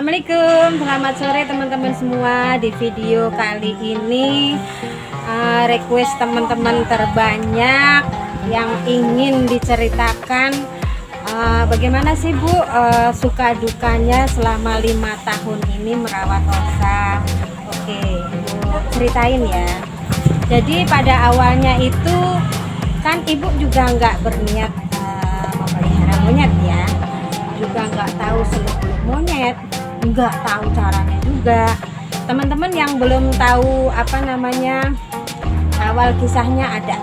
Assalamualaikum, selamat sore teman-teman semua. Di video kali ini request teman-teman terbanyak yang ingin diceritakan bagaimana sih Bu suka dukanya selama 5 tahun ini merawat Osa. Oke, Ibu ceritain ya. Jadi pada awalnya itu kan Ibu juga nggak berniat memelihara monyet ya, juga nggak tahu seluk-beluk monyet, nggak tahu caranya juga. Teman-teman yang belum tahu awal kisahnya ada,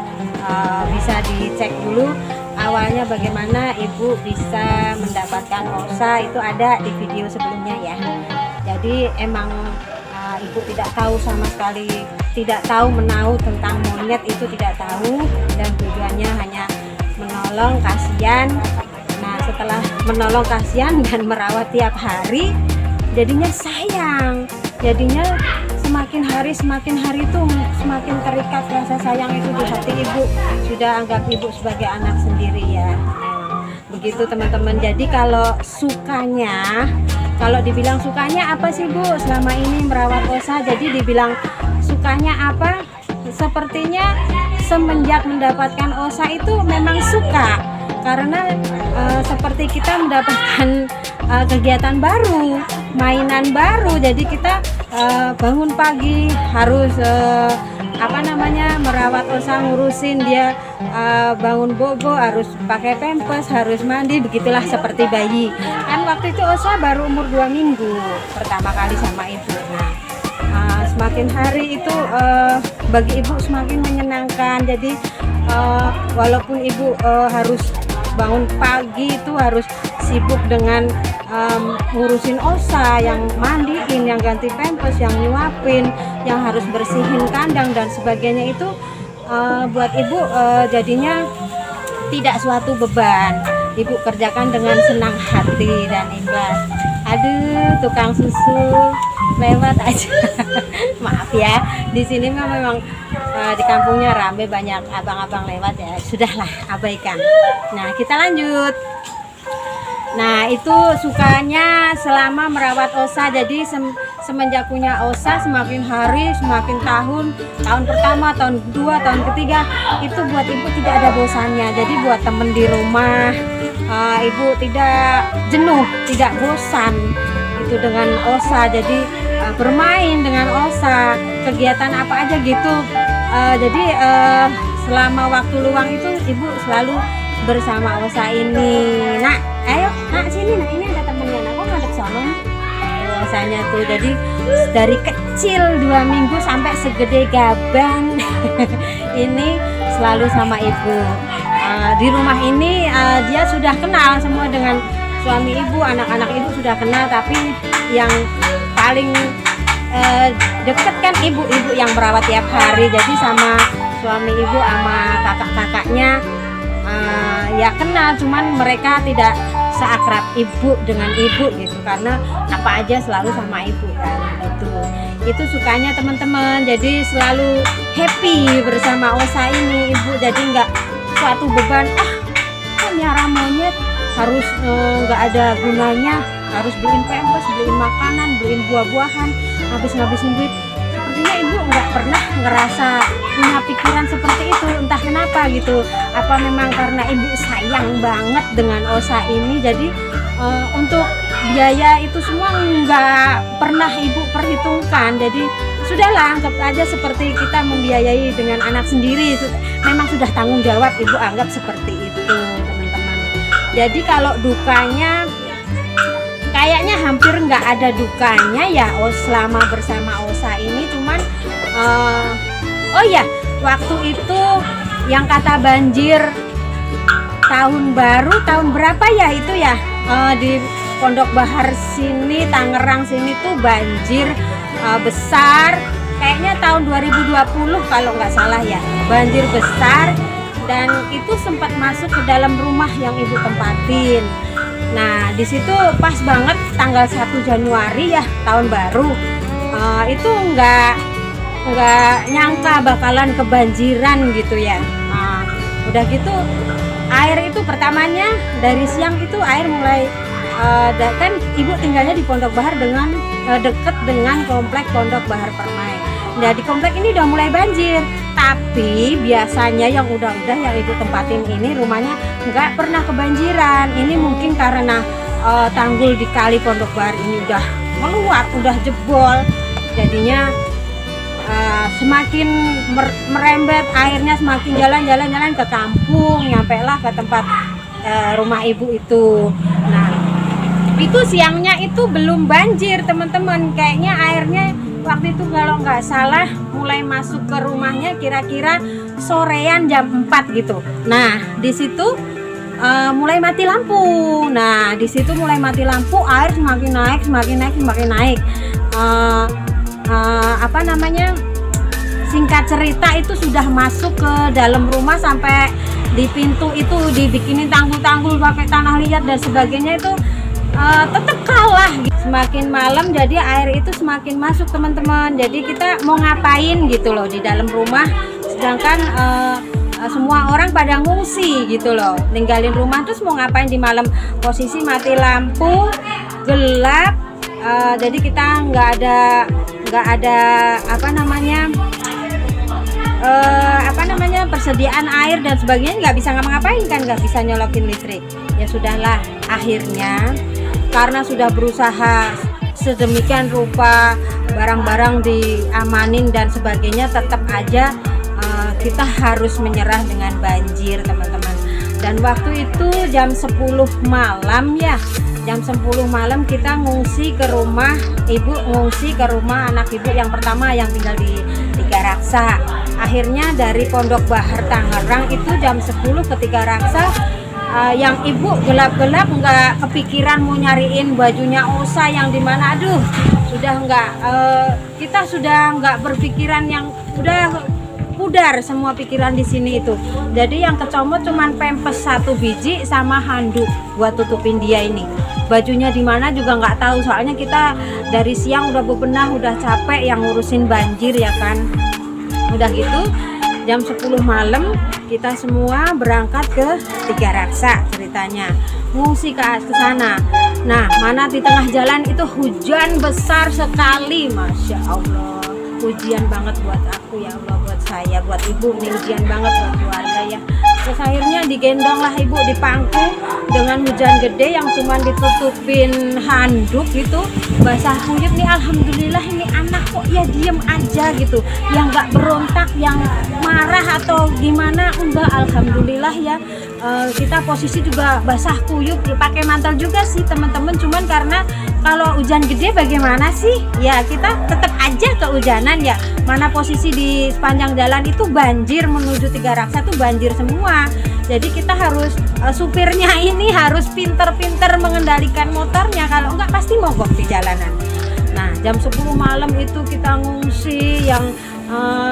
bisa dicek dulu awalnya bagaimana Ibu bisa mendapatkan Osa, itu ada di video sebelumnya ya. Jadi emang Ibu tidak tahu sama sekali, tidak tahu menahu tentang monyet, itu tidak tahu, dan tujuannya hanya menolong, kasihan. Nah, setelah menolong, kasihan dan merawat tiap hari, jadinya sayang. Jadinya semakin hari itu semakin terikat rasa sayang itu di hati Ibu. Sudah anggap Ibu sebagai anak sendiri ya. Begitu teman-teman. Jadi kalau dibilang sukanya apa sih Bu selama ini merawat Osa? Jadi dibilang sukanya apa? Sepertinya semenjak mendapatkan Osa itu memang suka, karena seperti kita mendapatkan kegiatan baru, mainan baru. Jadi kita bangun pagi harus merawat Osa, ngurusin dia, bangun bobo harus pakai pampers, harus mandi, begitulah seperti bayi. Kan waktu itu Osa baru umur 2 minggu pertama kali sama Ibu. Nah, semakin hari itu bagi Ibu semakin menyenangkan. Jadi walaupun Ibu harus bangun pagi, itu harus sibuk dengan ngurusin Osa, yang mandiin, yang ganti pampers, yang nyuapin, yang harus bersihin kandang dan sebagainya, itu buat Ibu jadinya tidak suatu beban. Ibu kerjakan dengan senang hati dan ikhlas. Aduh, tukang susu lewat aja. Maaf ya, di sini memang di kampungnya ramai, banyak abang-abang lewat ya. Sudahlah, abaikan. Nah, kita lanjut. Nah, itu sukanya selama merawat Osa. Jadi semenjak punya Osa, semakin hari, semakin tahun pertama, tahun kedua, tahun ketiga, itu buat Ibu tidak ada bosannya. Jadi buat temen di rumah, Ibu tidak jenuh, tidak bosan itu dengan Osa. Jadi bermain dengan Osa, kegiatan apa aja gitu. Jadi selama waktu luang itu Ibu selalu bersama Osa ini. Nak, ayo, nak sini, nak, ini ada temennya. Nak, kok ngadep sana? Osanya tuh, jadi dari kecil 2 minggu sampai segede gaban ini selalu sama Ibu. Di rumah ini dia sudah kenal semua dengan suami Ibu, anak-anak Ibu sudah kenal, tapi yang paling deket kan Ibu yang merawat tiap hari. Jadi sama suami Ibu sama kakak-kakaknya ya kenal, cuman mereka tidak seakrab Ibu dengan Ibu gitu, karena apa aja selalu sama Ibu kan. Itu sukanya teman-teman. Jadi selalu happy bersama Osa ini Ibu. Jadi nggak suatu beban, kok miara monyet harus nggak ada gunanya, harus beliin pampers, beliin makanan, beliin buah-buahan, ngabisin duit. Sepertinya Ibu nggak pernah ngerasa punya pikiran seperti itu, entah kenapa gitu. Apa memang karena Ibu sayang banget dengan Osa ini, jadi untuk biaya itu semua nggak pernah Ibu perhitungkan. Jadi sudahlah, anggap aja seperti kita membiayai dengan anak sendiri. Memang sudah tanggung jawab, Ibu anggap seperti itu teman-teman. Jadi kalau dukanya kayaknya hampir nggak ada dukanya ya selama bersama Osa ini. Cuman oh ya, waktu itu yang kata banjir tahun baru, tahun berapa ya itu ya, di Pondok Bahar sini, Tangerang sini tuh banjir besar. Kayaknya tahun 2020 kalau nggak salah ya, banjir besar, dan itu sempat masuk ke dalam rumah yang Ibu tempatin. Nah, di situ pas banget tanggal 1 Januari ya, tahun baru. Itu nggak nyangka bakalan kebanjiran gitu ya. Udah gitu air itu pertamanya dari siang itu air mulai kan ibu tinggalnya di Pondok Bahar dengan deket dengan komplek Pondok Bahar Permai. Nah di komplek ini udah mulai banjir, tapi biasanya yang udah yang ibu tempatin ini rumahnya nggak pernah kebanjiran. Ini mungkin karena tanggul di kali Pondok Bahar ini udah meluap, udah jebol, jadinya semakin merembet airnya, semakin jalan ke kampung, nyampe lah ke tempat rumah ibu itu. Nah itu siangnya itu belum banjir teman-teman, kayaknya airnya waktu itu kalau nggak salah mulai masuk ke rumahnya kira-kira sorean jam 4 gitu. Nah di situ mulai mati lampu. Nah di situ mulai mati lampu, air semakin naik. Apa namanya, singkat cerita itu sudah masuk ke dalam rumah, sampai di pintu itu dibikinin tanggul-tanggul pakai tanah liat dan sebagainya, itu tetap kalah. Semakin malam jadi air itu semakin masuk teman-teman, jadi kita mau ngapain gitu loh di dalam rumah, sedangkan semua orang pada ngungsi gitu loh, ninggalin rumah, terus mau ngapain di malam, posisi mati lampu, gelap. Jadi kita nggak ada apa namanya persediaan air dan sebagainya, nggak bisa ngapa-ngapain kan, nggak bisa nyolokin listrik. Ya sudahlah, akhirnya karena sudah berusaha sedemikian rupa, barang-barang diamanin dan sebagainya, tetap aja kita harus menyerah dengan banjir teman-teman. Dan waktu itu jam 10 malam ya, jam 10 malam kita ngungsi ke rumah ibu, ngungsi ke rumah anak ibu yang pertama yang tinggal di Tiga Raksa. Akhirnya dari Pondok Bahar Tangerang itu jam 10 ke Tiga Raksa. Yang ibu gelap-gelap nggak kepikiran mau nyariin bajunya Osa yang dimana, aduh sudah nggak, kita sudah nggak berpikiran, yang udah pudar semua pikiran di sini itu. Jadi yang kecomot cuman pempes 1 biji sama handuk buat tutupin dia ini. Bajunya di mana juga nggak tahu, soalnya kita dari siang udah bebenah, udah capek yang ngurusin banjir ya kan. Udah gitu jam 10 malam kita semua berangkat ke Tiga Raksa ceritanya, ngungsi ke sana. Nah mana di tengah jalan itu hujan besar sekali, Masya Allah, ujian banget buat aku ya Allah, buat saya, buat ibu nih, ujian banget buat keluarga ya. Terus akhirnya digendong lah ibu di pangku dengan hujan gede yang cuma ditutupin handuk gitu, basah kuyup nih. Alhamdulillah ini anak kok ya diem aja gitu, yang nggak berontak, yang marah atau gimana, enggak. Alhamdulillah ya. Kita posisi juga basah kuyup, pakai mantel juga sih teman-teman, cuman karena kalau hujan gede bagaimana sih ya, kita tetap aja kehujanan ya. Mana posisi di sepanjang jalan itu banjir, menuju Tiga Raksa tuh banjir semua. Jadi kita harus supirnya ini harus pinter-pinter mengendalikan motornya, kalau enggak pasti mogok di jalanan. Nah jam 10 malam itu kita ngungsi yang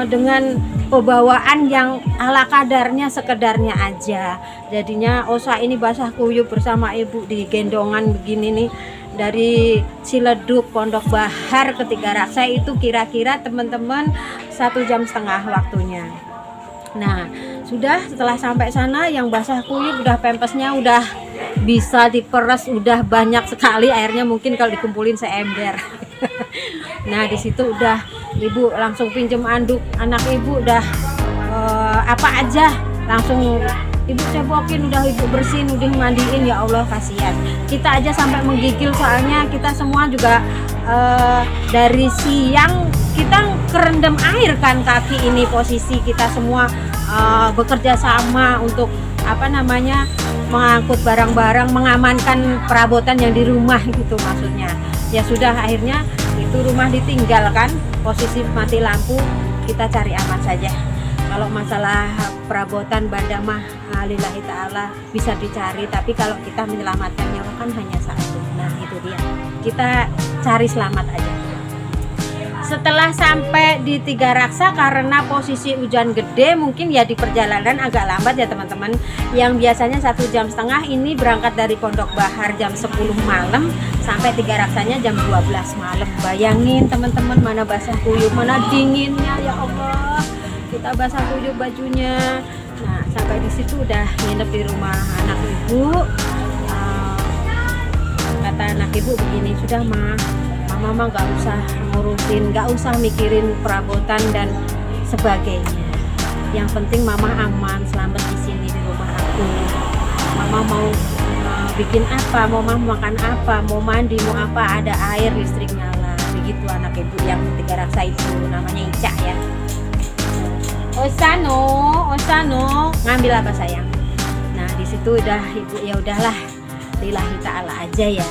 dengan pembawaan yang ala kadarnya, sekedarnya aja. Jadinya Osa ini basah kuyup bersama ibu di gendongan begini nih, dari Ciledug Pondok Bahar ke Tiga Raksa itu kira-kira teman-teman 1,5 jam waktunya. Nah sudah, setelah sampai sana yang basah kuyup udah pempesnya udah bisa diperes, udah banyak sekali airnya, mungkin kalau dikumpulin seember. Nah di situ udah ibu langsung pinjem anduk anak ibu, udah apa aja langsung ibu cebokin, udah ibu bersihin, udah mandiin. Ya Allah kasihan, kita aja sampai menggigil, soalnya kita semua juga dari siang kita kerendam air kan kaki ini, posisi kita semua bekerja sama untuk mengangkut barang-barang, mengamankan perabotan yang di rumah gitu maksudnya. Ya sudah, akhirnya itu rumah ditinggalkan, posisi mati lampu, kita cari aman saja. Kalau masalah perabotan benda mah lillahi ta'ala bisa dicari, tapi kalau kita menyelamatkan nyawa kan hanya satu. Nah itu dia, kita cari selamat aja. Setelah sampai di Tiga Raksa, karena posisi hujan gede, mungkin ya di perjalanan agak lambat ya teman-teman. Yang biasanya 1,5 jam ini berangkat dari Pondok Bahar jam 10 malam sampai Tiga Raksanya jam 12 malam. Bayangin teman-teman, mana basah kuyup, mana dinginnya, ya Allah. Kita basah kuyup bajunya. Nah sampai di situ udah nginep di rumah anak ibu. kata anak ibu begini, sudah mama nggak usah ngurusin, nggak usah mikirin perabotan dan sebagainya. Yang penting mama aman, selamat di sini di rumah aku. Mama mau bikin apa, mau mama makan apa, mau mandi, mau apa, ada air, listrik nyala. Begitu anak ibu yang 3 raksa itu, namanya Ica ya. Osano, ngambil apa sayang? Nah di situ udah ibu, ya udahlah, lillahi ta'ala aja ya.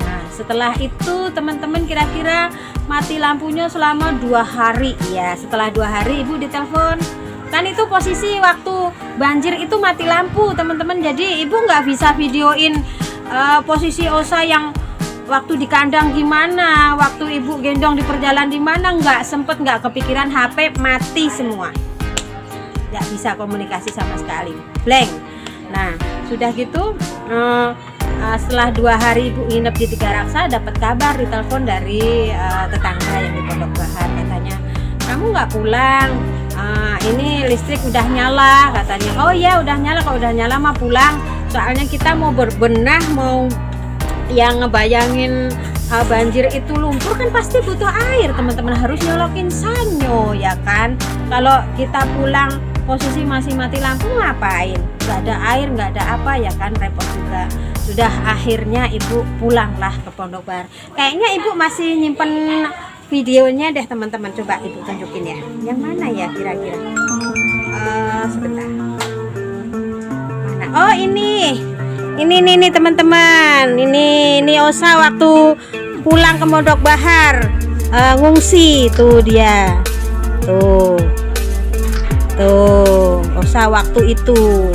Nah setelah itu teman-teman kira-kira mati lampunya selama 2 hari ya. Setelah 2 hari ibu ditelepon, kan itu posisi waktu banjir itu mati lampu teman-teman, jadi ibu nggak bisa videoin posisi Osa yang waktu di kandang gimana, waktu ibu gendong di perjalanan gimana, nggak kepikiran, HP mati semua, nggak bisa komunikasi sama sekali, blank. Nah sudah gitu setelah 2 hari ibu nginep di 3 raksa, dapat kabar di telepon dari tetangga yang di Pondok Bahar, katanya kamu nggak pulang, ini listrik udah nyala katanya. Oh ya udah nyala, kalau udah nyala mah pulang, soalnya kita mau berbenah, mau yang ngebayangin banjir itu lumpur kan pasti butuh air teman-teman, harus nyolokin sanyo ya kan. Kalau kita pulang posisi masih mati lampu ngapain, nggak ada air, nggak ada apa ya kan, repot juga. Sudah akhirnya ibu pulanglah ke Pondok Bahar. Kayaknya ibu masih nyimpen videonya deh teman-teman, coba ibu tunjukin ya, yang mana ya kira-kira. Sebentar, mana? Oh ini teman-teman, ini Osa waktu pulang ke Pondok Bahar, ngungsi tuh dia, tuh Osa waktu itu.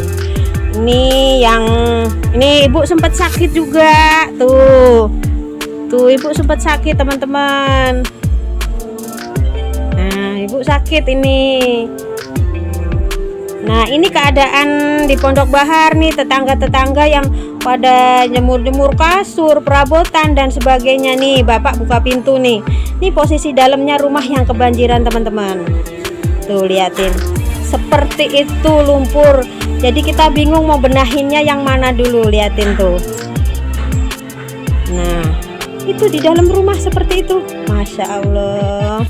Ini ibu sempat sakit juga, tuh ibu sempat sakit teman-teman. Nah ibu sakit ini. Nah ini keadaan di Pondok Bahar nih, tetangga-tetangga yang pada jemur-jemur kasur, perabotan dan sebagainya nih. Bapak buka pintu nih. Ini posisi dalamnya rumah yang kebanjiran teman-teman. Tuh liatin, seperti itu lumpur. Jadi kita bingung mau benahinnya yang mana dulu, liatin tuh. Nah itu di dalam rumah seperti itu. Masya Allah,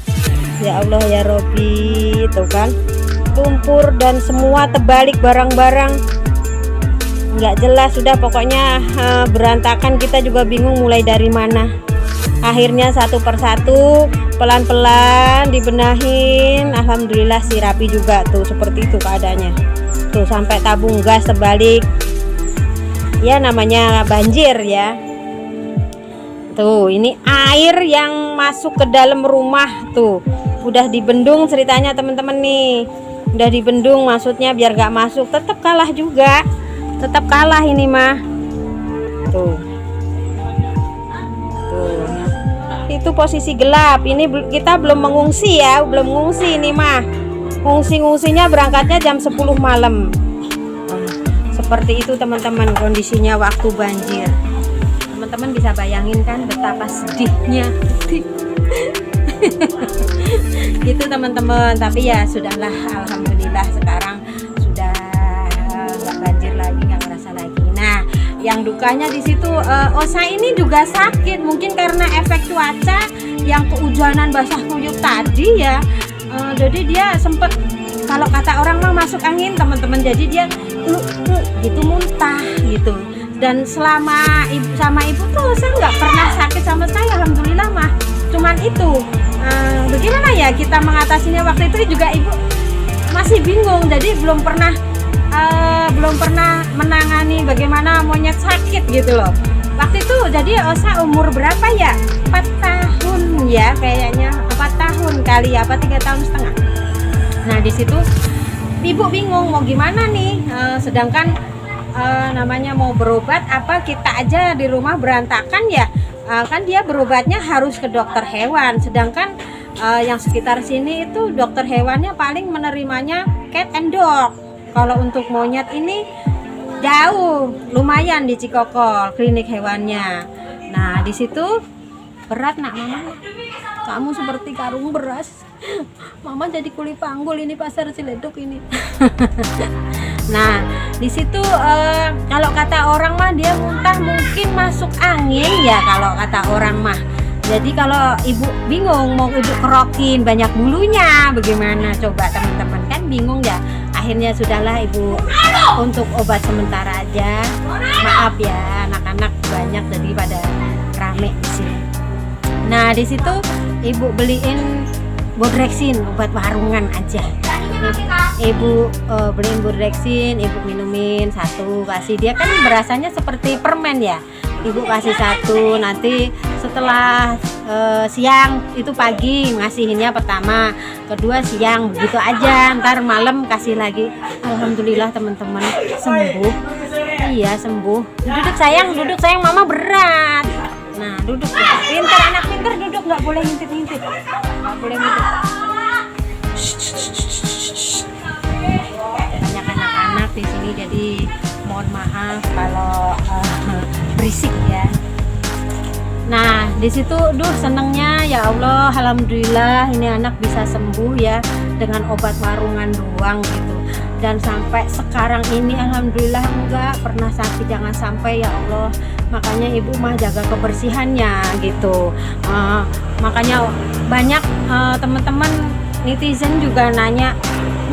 ya Allah ya Robi, tuh kan lumpur dan semua terbalik, barang-barang nggak jelas, sudah pokoknya berantakan. Kita juga bingung mulai dari mana. Akhirnya satu persatu pelan-pelan dibenahin, alhamdulillah sih rapi juga tuh, seperti itu keadaannya tuh, sampai tabung gas terbalik ya, namanya banjir ya. Tuh ini air yang masuk ke dalam rumah tuh udah dibendung ceritanya teman-teman nih, udah dibendung, maksudnya biar gak masuk, tetap kalah juga, tetap kalah ini mah. Tuh itu posisi gelap. Ini kita belum mengungsi ya, belum ngungsi ini mah, ngungsinya berangkatnya jam 10 malam. Seperti itu teman-teman kondisinya waktu banjir. Teman-teman bisa bayangin kan betapa sedihnya gitu teman-teman. Tapi ya sudahlah, alhamdulillah sekarang sudah nggak banjir lagi, nggak ngerasa lagi. Nah yang dukanya di situ, Osa ini juga sakit, mungkin karena efek cuaca yang kehujanan basah kuyup tadi ya. Jadi dia sempet, kalau kata orang mah masuk angin teman-teman, jadi dia gitu muntah gitu. Dan selama sama ibu tuh saya nggak pernah sakit sama sekali, alhamdulillah mah. Cuman itu bagaimana ya kita mengatasinya, waktu itu juga ibu masih bingung, jadi belum pernah menangani bagaimana monyet sakit gitu loh waktu itu. Jadi Osa umur berapa ya, 4 tahun ya kayaknya, 4 tahun kali ya, apa 3 tahun setengah. Nah di situ ibu bingung mau gimana nih, sedangkan namanya mau berobat apa, kita aja di rumah berantakan ya. Kan dia berobatnya harus ke dokter hewan, sedangkan yang sekitar sini itu dokter hewannya paling menerimanya cat and dog. Kalau untuk monyet ini jauh, lumayan di Cikokol klinik hewannya. Nah di situ berat nak mama, kamu seperti karung beras. Mama jadi kuli panggul ini pasar Ciledug ini. Nah, di situ kalau kata orang mah dia muntah mungkin masuk angin ya kalau kata orang mah. Jadi kalau ibu bingung mau ibu kerokin banyak bulunya bagaimana coba teman-teman, kan bingung ya. Akhirnya sudahlah ibu untuk obat sementara aja. Maaf ya anak-anak banyak jadi pada rame di sini. Nah, di situ ibu beliin Bodrexin, obat warungan aja. Ibu beliin Bodrexin, ibu minumin satu, kasih dia kan berasanya seperti permen ya. Ibu kasih satu, nanti setelah siang itu pagi ngasihinnya pertama, kedua siang begitu aja, ntar malam kasih lagi. Alhamdulillah teman-teman sembuh. Iya sembuh. Duduk sayang mama berat. Nah duduk ya, pintar anak pintar duduk, nggak boleh ngintip-ngintip, nggak boleh ngintip. Banyak anak-anak di sini jadi mohon maaf kalau berisik ya. Nah di situ senengnya ya Allah, alhamdulillah ini anak bisa sembuh ya dengan obat warungan doang gitu. Dan sampai sekarang ini alhamdulillah enggak pernah sakit, jangan sampai ya Allah. Makanya ibu mah jaga kebersihannya gitu. Makanya banyak teman-teman netizen juga nanya,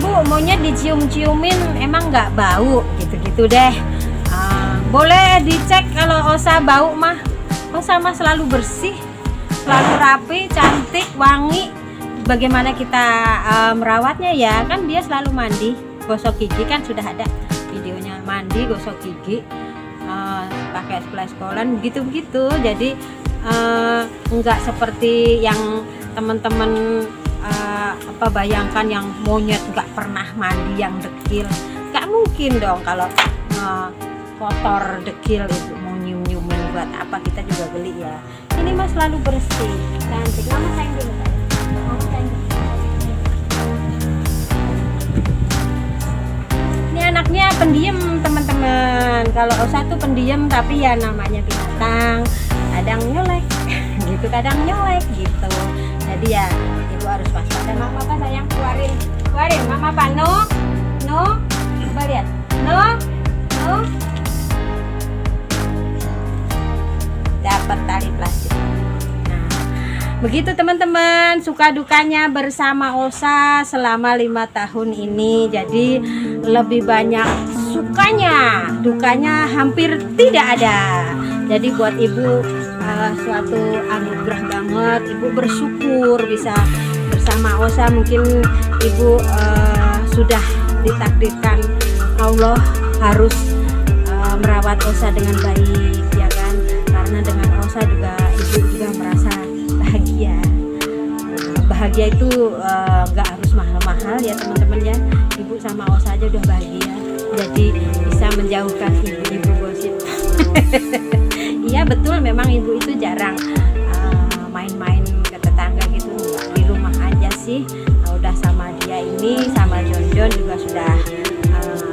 Bu maunya dicium-ciumin emang nggak bau gitu-gitu deh. Boleh dicek kalau Osa bau mah. Osa mah selalu bersih, selalu rapi, cantik, wangi. Bagaimana kita merawatnya ya, kan dia selalu mandi, gosok gigi, kan sudah ada videonya mandi gosok gigi, pakai splash coolant begitu-begitu. Jadi enggak seperti yang teman-teman bayangkan yang monyet nggak pernah mandi yang dekil. Nggak mungkin dong kalau kotor dekil itu mau nyium-nyiumin, buat apa kita juga beli ya. Ini mah selalu bersih, cantik. Mama sayang dulu. Mama sayang dulu. Ini anaknya pendiam teman-teman. Kalau Osa tuh pendiam, tapi ya namanya binatang, kadang nyolek gitu, kadang nyolek gitu. Jadi ya ibu harus waspada. Mama apa sayang, keluarin mama apa, no coba lihat, no dapat tali plastik. Nah begitu teman-teman suka dukanya bersama Osa selama 5 tahun ini. Jadi lebih banyak sukanya, dukanya hampir tidak ada. Jadi buat ibu suatu anugerah banget. Ibu bersyukur bisa bersama Osa. Mungkin ibu sudah ditakdirkan Allah harus merawat Osa dengan baik ya kan, karena dengan Osa juga ibu juga merasa bahagia. Bahagia itu nggak harus mahal-mahal ya teman-teman ya. Ibu sama Osa aja udah bahagia, jadi bisa menjauhkan ibu-ibu gosip. Iya betul, memang ibu itu jarang main-main ke tetangga gitu, di rumah aja sih. Udah sama dia ini, sama Jon juga sudah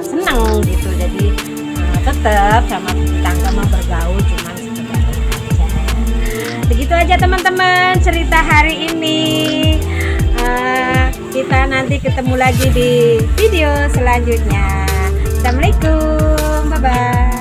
senang gitu. Jadi tetap sama tetangga mau bergaul, cuman sekedar aja. Begitu aja teman-teman cerita hari ini. Kita nanti ketemu lagi di video selanjutnya. Assalamualaikum, bye bye.